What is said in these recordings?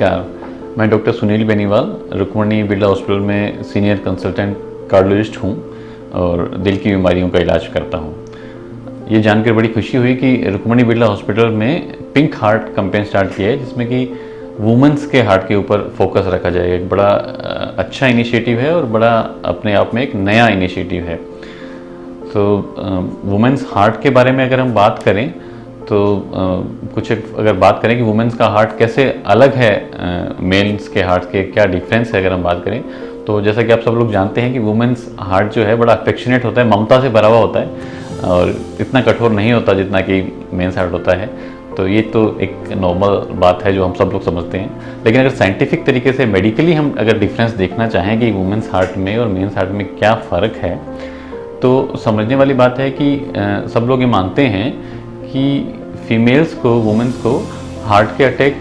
नमस्कार, मैं doctor Sunil Beniwal Rukmini Birla hospital में सीनियर कंसल्टेंट कार्डियोलॉजिस्ट हूँ और दिल की बीमारियों का इलाज करता हूँ। ये जानकर बड़ी खुशी हुई कि रुक्मणी बिरला हॉस्पिटल में पिंक हार्ट कैंपेन स्टार्ट किया है, जिसमें कि वुमेंस के हार्ट के ऊपर फोकस रखा जाएगा। एक बड़ा अच्छा इनिशिएटिव है और बड़ा अपने आप में एक नया इनिशिएटिव है। तो वुमेंस हार्ट के बारे में अगर हम बात करें तो कुछ अगर बात करें कि वुमेंस का हार्ट कैसे अलग है मेल्स के हार्ट के, क्या डिफरेंस है अगर हम बात करें, तो जैसा कि आप सब लोग जानते हैं कि वुमेंस हार्ट जो है बड़ा अफेक्शनेट होता है, ममता से भरा हुआ होता है और इतना कठोर नहीं होता जितना कि मेंस हार्ट होता है। तो ये तो एक नॉर्मल बात है जो हम सब लोग समझते हैं। लेकिन अगर साइंटिफिक तरीके से मेडिकली हम अगर डिफरेंस देखना चाहें कि वुमेंस हार्ट में और मेंस हार्ट में क्या फ़र्क है, तो समझने वाली बात है कि सब लोग ये मानते हैं कि फीमेल्स को, वुमेन्स को हार्ट के अटैक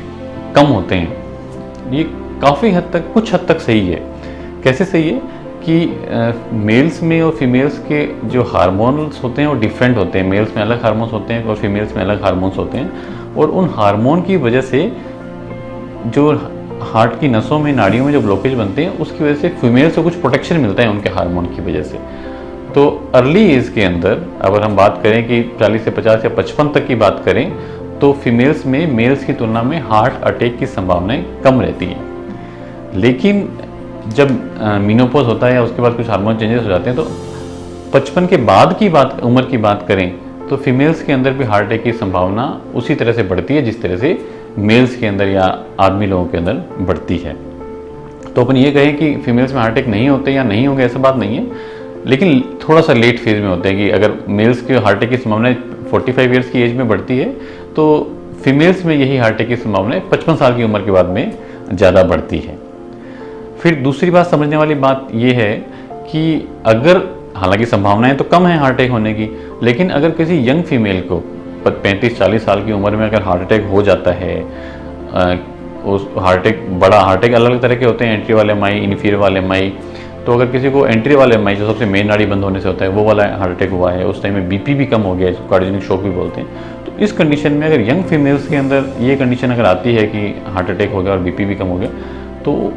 कम होते हैं। ये काफ़ी हद तक, कुछ हद तक सही है। कैसे सही है कि मेल्स में और फीमेल्स के जो हार्मोन्स होते हैं वो डिफरेंट होते हैं। मेल्स में अलग हार्मोन्स होते हैं और फीमेल्स में अलग हार्मोन्स होते हैं, और उन हार्मोन की वजह से जो हार्ट की नसों में, नाड़ियों में जो ब्लॉकेज बनते हैं, उसकी वजह से फीमेल्स को कुछ प्रोटेक्शन मिलता है उनके हार्मोन की वजह से। तो अर्ली एज के अंदर अगर हम बात करें कि 40 से 50 या 55 तक की बात करें, तो फीमेल्स में मेल्स की तुलना में हार्ट अटैक की संभावनाएं कम रहती हैं। लेकिन जब मीनोपॉज होता है या उसके बाद कुछ हार्मोन चेंजेस हो जाते हैं, तो 55 के बाद की उम्र की बात करें तो फीमेल्स के अंदर भी हार्ट अटैक की संभावना उसी तरह से बढ़ती है जिस तरह से मेल्स के अंदर या आदमी लोगों के अंदर बढ़ती है। तो अपन ये कहें कि फीमेल्स में हार्ट अटैक नहीं होते या नहीं होंगे, ऐसा बात नहीं है, लेकिन थोड़ा सा लेट फेज में होते हैं कि अगर मेल्स के हार्ट अटैक की संभावना 45 ईयर्स की एज में बढ़ती है, तो फीमेल्स में यही हार्ट अटैक की संभावना 55 साल की उम्र के बाद में ज़्यादा बढ़ती है। फिर दूसरी बात समझने वाली बात यह है कि अगर, हालांकि संभावनाएं तो कम है हार्ट अटैक होने की, लेकिन अगर किसी यंग फीमेल को 35-40 साल की उम्र में अगर हार्ट अटैक हो जाता है, उस हार्ट अटैक, बड़ा हार्ट अटैक अलग अलग तरह के होते हैं, एंट्री वाले एमआई, इन्फीरियर वाले एमआई। तो अगर किसी को एंट्री वाले एमआई, जो सबसे मेन नाड़ी बंद होने से होता है, वो वाला हार्ट अटैक हुआ है, उस टाइम में बीपी भी कम हो गया है, इसको कार्डियोजेनिक शॉक भी बोलते हैं। तो इस कंडीशन में अगर यंग फीमेल्स के अंदर ये कंडीशन अगर आती है कि हार्ट अटैक हो गया और बीपी भी कम हो गया, तो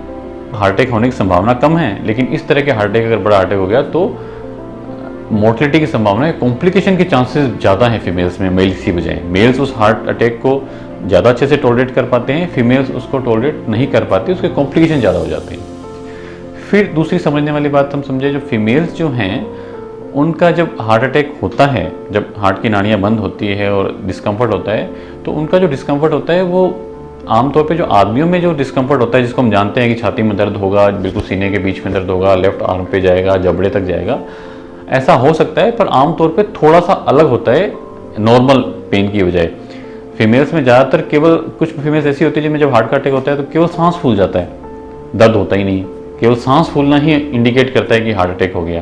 हार्ट अटैक होने की संभावना कम है। लेकिन इस तरह के हार्ट अटैक, अगर बड़ा हार्ट अटैक हो गया, तो मोर्टलिटी की संभावना है, कॉम्प्लिकेशन के चांसेस ज़्यादा हैं फीमेल्स में मेल्स की बजाय। मेल्स उस हार्ट अटैक को ज़्यादा अच्छे से टॉलरेट कर पाते हैं, फीमेल्स उसको टॉलरेट नहीं कर पाती, उसके कॉम्प्लिकेशन ज़्यादा हो जाते हैं। फिर दूसरी समझने वाली बात हम समझे, जो फीमेल्स जो हैं उनका जब हार्ट अटैक होता है, जब हार्ट की नाड़ियाँ बंद होती है और डिस्कम्फर्ट होता है, तो उनका जो डिस्कम्फर्ट होता है वो आमतौर पे जो आदमियों में जो डिस्कम्फर्ट होता है, जिसको हम जानते हैं कि छाती में दर्द होगा, बिल्कुल सीने के बीच में दर्द होगा, लेफ्ट आर्म पे जाएगा, जबड़े तक जाएगा, ऐसा हो सकता है, पर आमतौर पे थोड़ा सा अलग होता है नॉर्मल पेन की बजाय। फीमेल्स में ज़्यादातर केवल कुछ फीमेल्स ऐसी होती है जिनमें जब हार्ट का अटैक होता है तो केवल सांस फूल जाता है, दर्द होता ही नहीं, केवल सांस फूलना ही इंडिकेट करता है कि हार्ट अटैक हो गया।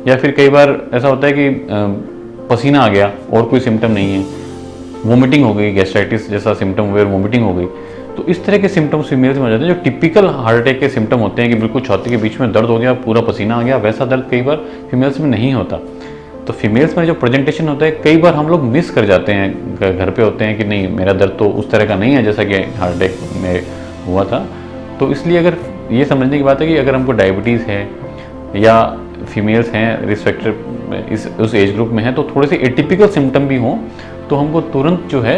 या फिर कई बार ऐसा होता है कि पसीना आ गया और कोई सिम्टम नहीं है, वोमिटिंग हो गई, गैस्ट्राइटिस जैसा सिम्टम हुए, वोमिटिंग हो गई। तो इस तरह के सिम्टम्स फीमेल्स में हो जाते हैं, जो टिपिकल हार्ट अटैक के सिम्टम होते हैं कि बिल्कुल छाती के बीच में दर्द हो गया, पूरा पसीना आ गया, वैसा दर्द कई बार फीमेल्स में नहीं होता। तो फीमेल्स में जो प्रेजेंटेशन होता है, कई बार हम लोग मिस कर जाते हैं, घर पे होते हैं कि नहीं, मेरा दर्द तो उस तरह का नहीं है जैसा कि हार्ट अटैक में हुआ था। तो इसलिए अगर ये समझने की बात है कि अगर हमको डायबिटीज़ है या फीमेल्स हैं रिस्पेक्टिव उस एज ग्रुप में है, तो थोड़े से एटिपिकल सिम्टम भी हों, तो हमको तुरंत जो है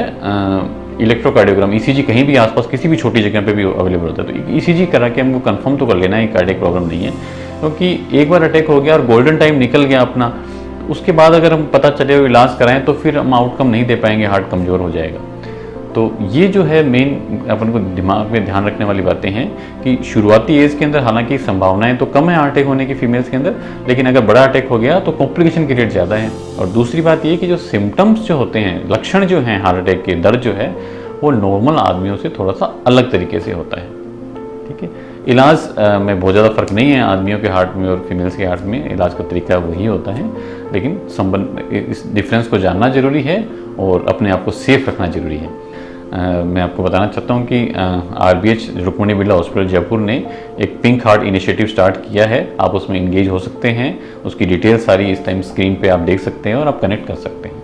इलेक्ट्रोकार्डियोग्राम, ईसीजी कहीं भी आसपास किसी भी छोटी जगह पे भी अवेलेबल होता है, तो ईसीजी करा के हमको कंफर्म तो कर लेना है कार्डियक प्रॉब्लम नहीं है। क्योंकि एक बार अटैक हो गया और गोल्डन टाइम निकल गया अपना, उसके बाद अगर हम पता चले और इलाज कराएं तो फिर हम आउटकम नहीं दे पाएंगे, हार्ट कमज़ोर हो जाएगा। तो ये जो है मेन अपन को दिमाग में ध्यान रखने वाली बातें हैं कि शुरुआती एज के अंदर हालांकि संभावनाएं तो कम है हार्ट अटैक होने की फीमेल्स के अंदर, लेकिन अगर बड़ा अटैक हो गया तो कॉम्प्लिकेशन की रेट ज़्यादा है। और दूसरी बात ये कि जो सिम्टम्स जो होते हैं, लक्षण जो हैं हार्ट अटैक के, दर्द जो है वो नॉर्मल आदमियों से थोड़ा सा अलग तरीके से होता है। ठीक है, इलाज में बहुत ज़्यादा फर्क नहीं है आदमियों के हार्ट में और फीमेल्स के हार्ट में, इलाज का तरीका वही होता है, लेकिन इस डिफरेंस को जानना जरूरी है और अपने आप को सेफ रखना जरूरी है। मैं आपको बताना चाहता हूँ कि आरबीएच रुक्मणी बिरला हॉस्पिटल जयपुर ने एक पिंक हार्ट इनिशिएटिव स्टार्ट किया है। आप उसमें इंगेज हो सकते हैं, उसकी डिटेल सारी इस टाइम स्क्रीन पे आप देख सकते हैं और आप कनेक्ट कर सकते हैं।